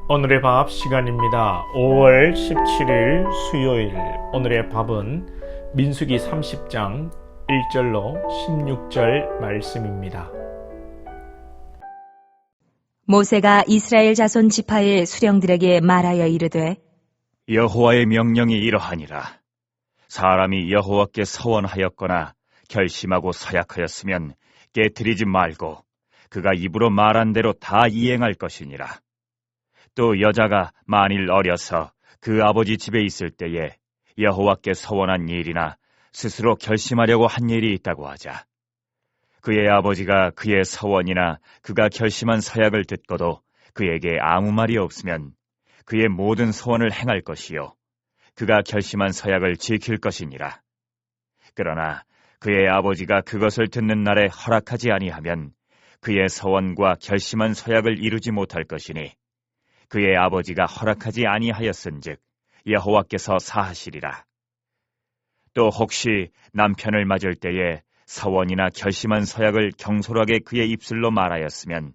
오늘의 밥 시간입니다. 5월 17일 수요일. 오늘의 밥은 민수기 30장 1절로 16절 말씀입니다. 모세가 이스라엘 자손 지파의 수령들에게 말하여 이르되 여호와의 명령이 이러하니라. 사람이 여호와께 서원하였거나 결심하고 서약하였으면 깨트리지 말고 그가 입으로 말한 대로 다 이행할 것이니라. 또 여자가 만일 어려서 그 아버지 집에 있을 때에 여호와께 서원한 일이나 스스로 결심하려고 한 일이 있다고 하자. 그의 아버지가 그의 서원이나 그가 결심한 서약을 듣고도 그에게 아무 말이 없으면 그의 모든 서원을 행할 것이요 그가 결심한 서약을 지킬 것이니라. 그러나 그의 아버지가 그것을 듣는 날에 허락하지 아니하면 그의 서원과 결심한 서약을 이루지 못할 것이니 그의 아버지가 허락하지 아니하였은즉 여호와께서 사하시리라. 또 혹시 남편을 맞을 때에 서원이나 결심한 서약을 경솔하게 그의 입술로 말하였으면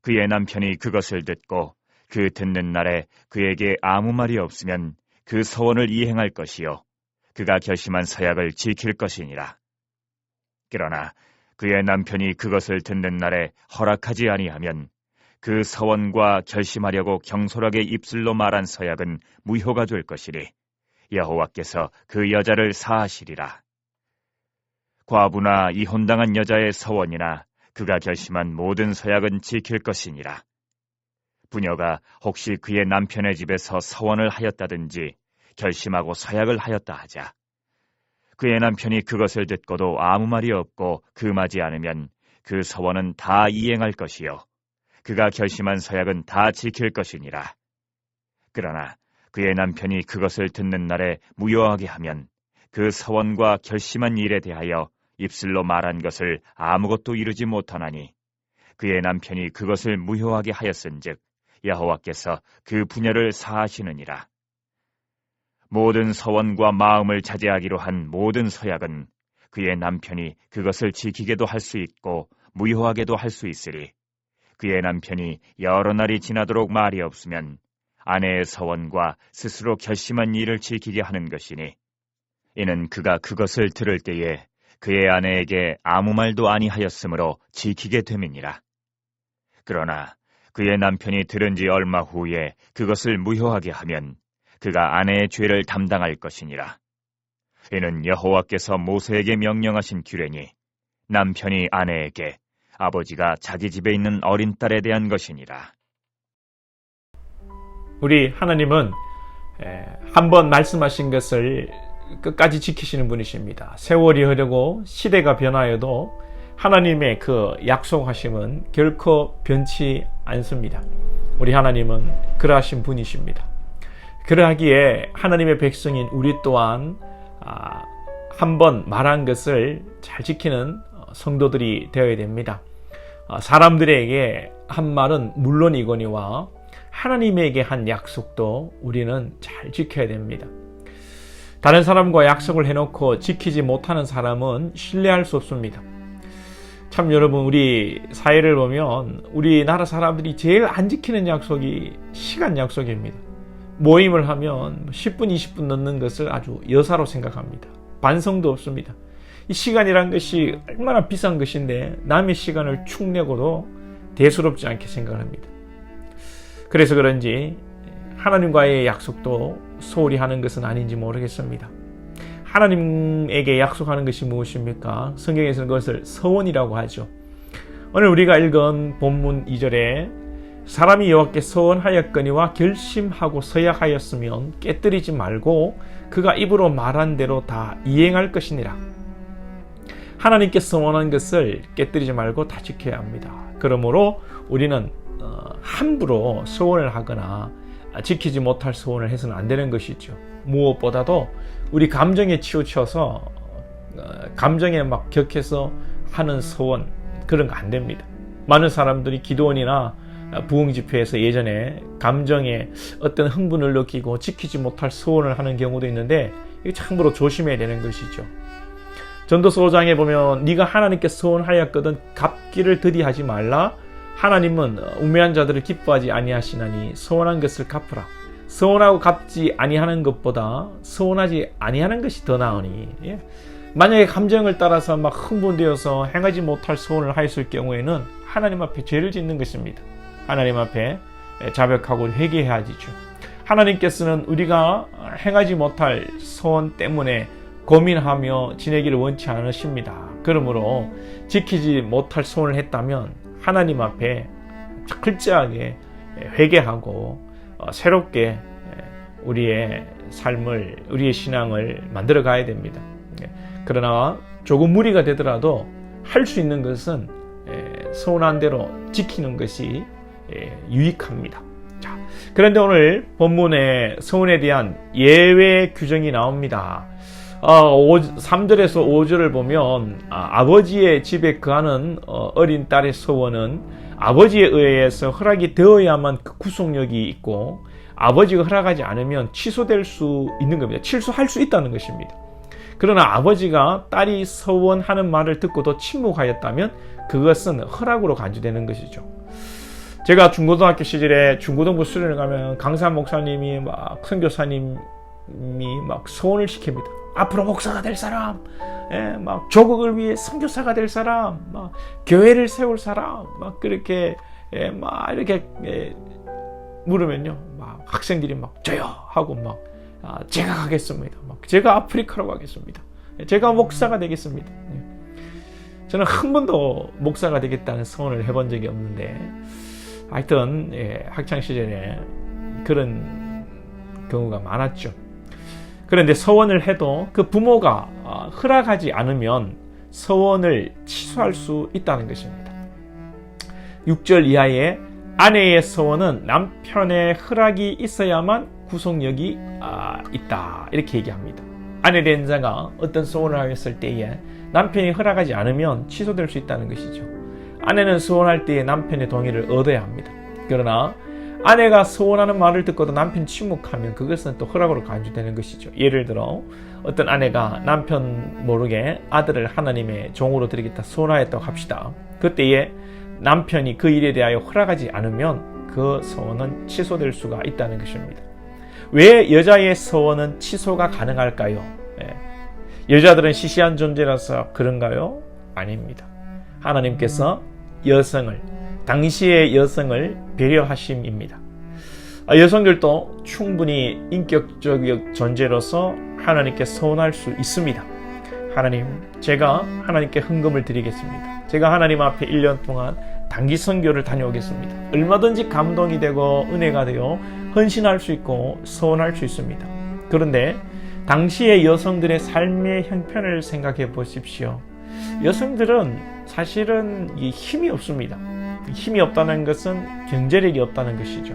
그의 남편이 그것을 듣고 그 듣는 날에 그에게 아무 말이 없으면 그 서원을 이행할 것이요 그가 결심한 서약을 지킬 것이니라. 그러나 그의 남편이 그것을 듣는 날에 허락하지 아니하면 그 서원과 결심하려고 경솔하게 입술로 말한 서약은 무효가 될 것이니 여호와께서 그 여자를 사하시리라. 과부나 이혼당한 여자의 서원이나 그가 결심한 모든 서약은 지킬 것이니라. 부녀가 혹시 그의 남편의 집에서 서원을 하였다든지 결심하고 서약을 하였다 하자. 그의 남편이 그것을 듣고도 아무 말이 없고 금하지 않으면 그 서원은 다 이행할 것이요 그가 결심한 서약은 다 지킬 것이니라. 그러나 그의 남편이 그것을 듣는 날에 무효하게 하면 그 서원과 결심한 일에 대하여 입술로 말한 것을 아무것도 이루지 못하나니 그의 남편이 그것을 무효하게 하였은즉 여호와께서 그 부녀를 사하시느니라. 모든 서원과 마음을 자제하기로 한 모든 서약은 그의 남편이 그것을 지키게도 할 수 있고 무효하게도 할 수 있으리. 그의 남편이 여러 날이 지나도록 말이 없으면 아내의 서원과 스스로 결심한 일을 지키게 하는 것이니 이는 그가 그것을 들을 때에 그의 아내에게 아무 말도 아니하였으므로 지키게 됨이니라. 그러나 그의 남편이 들은 지 얼마 후에 그것을 무효하게 하면 그가 아내의 죄를 담당할 것이니라. 이는 여호와께서 모세에게 명령하신 규례니 남편이 아내에게 아버지가 자기 집에 있는 어린 딸에 대한 것이니라. 우리 하나님은 한번 말씀하신 것을 끝까지 지키시는 분이십니다. 세월이 흐르고 시대가 변하여도 하나님의 그 약속하심은 결코 변치 않습니다. 우리 하나님은 그러하신 분이십니다. 그러하기에 하나님의 백성인 우리 또한 한번 말한 것을 잘 지키는 성도들이 되어야 됩니다. 사람들에게 한 말은 물론이거니와 하나님에게 한 약속도 우리는 잘 지켜야 됩니다. 다른 사람과 약속을 해놓고 지키지 못하는 사람은 신뢰할 수 없습니다. 참 여러분, 우리 사회를 보면 우리나라 사람들이 제일 안 지키는 약속이 시간 약속입니다. 모임을 하면 10분, 20분 넣는 것을 아주 여사로 생각합니다. 반성도 없습니다. 이 시간이란 것이 얼마나 비싼 것인데 남의 시간을 축내고도 대수롭지 않게 생각합니다. 그래서 그런지 하나님과의 약속도 소홀히 하는 것은 아닌지 모르겠습니다. 하나님에게 약속하는 것이 무엇입니까? 성경에서는 그것을 서원이라고 하죠. 오늘 우리가 읽은 본문 2절에 사람이 여호와께 서원하였거니와 결심하고 서약하였으면 깨뜨리지 말고 그가 입으로 말한 대로 다 이행할 것이니라. 하나님께 서원한 것을 깨뜨리지 말고 다 지켜야 합니다. 그러므로 우리는 함부로 서원을 하거나 지키지 못할 서원을 해서는 안 되는 것이죠. 무엇보다도 우리 감정에 치우쳐서 감정에 막 격해서 하는 서원, 그런 거 안 됩니다. 많은 사람들이 기도원이나 부흥집회에서 예전에 감정에 어떤 흥분을 느끼고 지키지 못할 서원을 하는 경우도 있는데 이게 참으로 조심해야 되는 것이죠. 전도서 5장에 보면 네가 하나님께 서원하였거든 갚기를 더디하지 말라. 하나님은 우매한 자들을 기뻐하지 아니하시나니 서원한 것을 갚으라. 서원하고 갚지 아니하는 것보다 서원하지 아니하는 것이 더 나으니. 예? 만약에 감정을 따라서 막 흥분되어서 행하지 못할 서원을 하였을 경우에는 하나님 앞에 죄를 짓는 것입니다. 하나님 앞에 자백하고 회개해야 하지죠. 하나님께서는 우리가 행하지 못할 서원 때문에 고민하며 지내기를 원치 않으십니다. 그러므로 지키지 못할 서원을 했다면 하나님 앞에 철저하게 회개하고 새롭게 우리의 삶을, 우리의 신앙을 만들어 가야 됩니다. 그러나 조금 무리가 되더라도 할 수 있는 것은 서운한 대로 지키는 것이 유익합니다. 자, 그런데 오늘 본문에 서운에 대한 예외 규정이 나옵니다. 3절에서 5절을 보면 아버지의 집에 거하는 어린 딸의 서원은 아버지에 의해서 허락이 되어야만 그 구속력이 있고 아버지가 허락하지 않으면 취소될 수 있는 겁니다. 취소할 수 있다는 것입니다. 그러나 아버지가 딸이 서원하는 말을 듣고도 침묵하였다면 그것은 허락으로 간주되는 것이죠. 제가 중고등학교 시절에 중고등부 수련을 가면 강사 목사님이 막 선교사님이 막 서원을 시킵니다. 앞으로 목사가 될 사람, 막 조국을 위해 선교사가 될 사람, 막 교회를 세울 사람, 막 그렇게 막 이렇게 물으면요, 막 학생들이 막 저요 하고 막 제가 가겠습니다. 막 제가 아프리카로 가겠습니다. 제가 목사가 되겠습니다. 저는 한 번도 목사가 되겠다는 소원을 해본 적이 없는데, 하여튼 학창 시절에 그런 경우가 많았죠. 그런데 서원을 해도 그 부모가 허락하지 않으면 서원을 취소할 수 있다는 것입니다. 6절 이하의 아내의 서원은 남편의 허락이 있어야만 구속력이 있다, 이렇게 얘기합니다. 아내 된 자가 어떤 서원을 하였을 때에 남편이 허락하지 않으면 취소될 수 있다는 것이죠. 아내는 서원할 때에 남편의 동의를 얻어야 합니다. 그러나 아내가 서원하는 말을 듣고도 남편이 침묵하면 그것은 또 허락으로 간주되는 것이죠. 예를 들어 어떤 아내가 남편 모르게 아들을 하나님의 종으로 드리겠다 서원하였다고 합시다. 그때에 남편이 그 일에 대하여 허락하지 않으면 그 서원은 취소될 수가 있다는 것입니다. 왜 여자의 서원은 취소가 가능할까요? 여자들은 시시한 존재라서 그런가요? 아닙니다. 하나님께서 여성을, 당시의 여성을 배려하심입니다. 여성들도 충분히 인격적 존재로서 하나님께 서원할 수 있습니다. 하나님, 제가 하나님께 헌금을 드리겠습니다. 제가 하나님 앞에 1년 동안 단기 선교를 다녀오겠습니다. 얼마든지 감동이 되고 은혜가 되어 헌신할 수 있고 서원할 수 있습니다. 그런데 당시의 여성들의 삶의 형편을 생각해 보십시오. 여성들은 사실은 힘이 없습니다. 힘이 없다는 것은 경제력이 없다는 것이죠.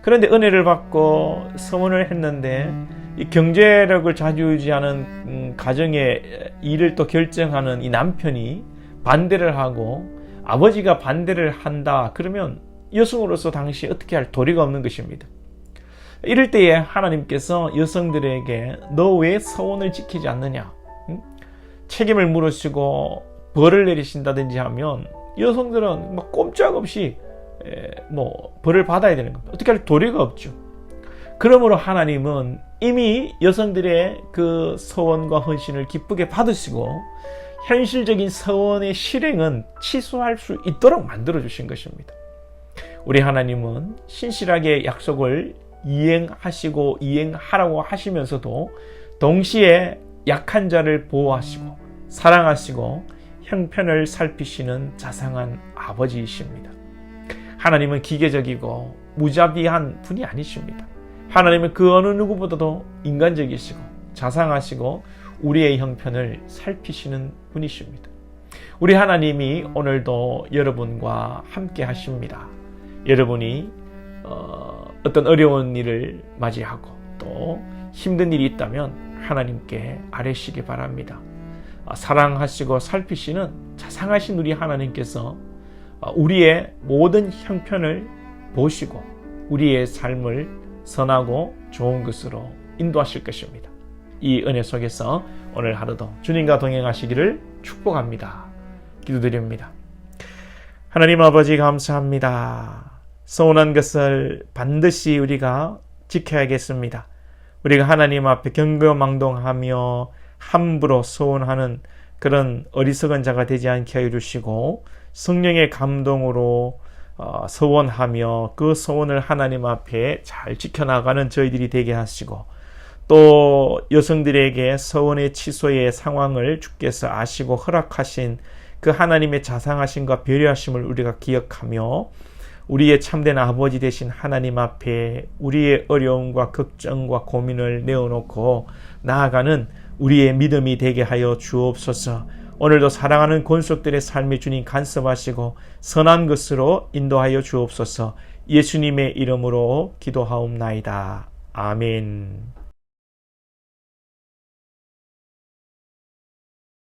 그런데 은혜를 받고 서원을 했는데 이 경제력을 좌지우지하는 가정의 일을 또 결정하는 이 남편이 반대를 하고 아버지가 반대를 한다, 그러면 여성으로서 당시 어떻게 할 도리가 없는 것입니다. 이럴 때에 하나님께서 여성들에게 너 왜 서원을 지키지 않느냐, 책임을 물으시고 벌을 내리신다든지 하면 여성들은 막 꼼짝없이 벌을 받아야 되는 겁니다. 어떻게 할 도리가 없죠. 그러므로 하나님은 이미 여성들의 그 서원과 헌신을 기쁘게 받으시고 현실적인 서원의 실행은 취소할 수 있도록 만들어 주신 것입니다. 우리 하나님은 신실하게 약속을 이행하시고 이행하라고 하시면서도 동시에 약한 자를 보호하시고 사랑하시고 형편을 살피시는 자상한 아버지이십니다. 하나님은 기계적이고 무자비한 분이 아니십니다. 하나님은 그 어느 누구보다도 인간적이시고 자상하시고 우리의 형편을 살피시는 분이십니다. 우리 하나님이 오늘도 여러분과 함께 하십니다. 여러분이 어떤 어려운 일을 맞이하고 또 힘든 일이 있다면 하나님께 아뢰시기 바랍니다. 사랑하시고 살피시는 자상하신 우리 하나님께서 우리의 모든 형편을 보시고 우리의 삶을 선하고 좋은 것으로 인도하실 것입니다. 이 은혜 속에서 오늘 하루도 주님과 동행하시기를 축복합니다. 기도드립니다. 하나님 아버지 감사합니다. 서운한 것을 반드시 우리가 지켜야겠습니다. 우리가 하나님 앞에 경거망동하며 함부로 서운하는 그런 어리석은 자가 되지 않게 하여 주시고 성령의 감동으로 서원하며 그 서원을 하나님 앞에 잘 지켜나가는 저희들이 되게 하시고 또 여성들에게 서원의 취소의 상황을 주께서 아시고 허락하신 그 하나님의 자상하심과 배려하심을 우리가 기억하며 우리의 참된 아버지 되신 하나님 앞에 우리의 어려움과 걱정과 고민을 내어놓고 나아가는 우리의 믿음이 되게 하여 주옵소서. 오늘도 사랑하는 권속들의 삶에 주님 간섭하시고 선한 것으로 인도하여 주옵소서. 예수님의 이름으로 기도하옵나이다. 아멘.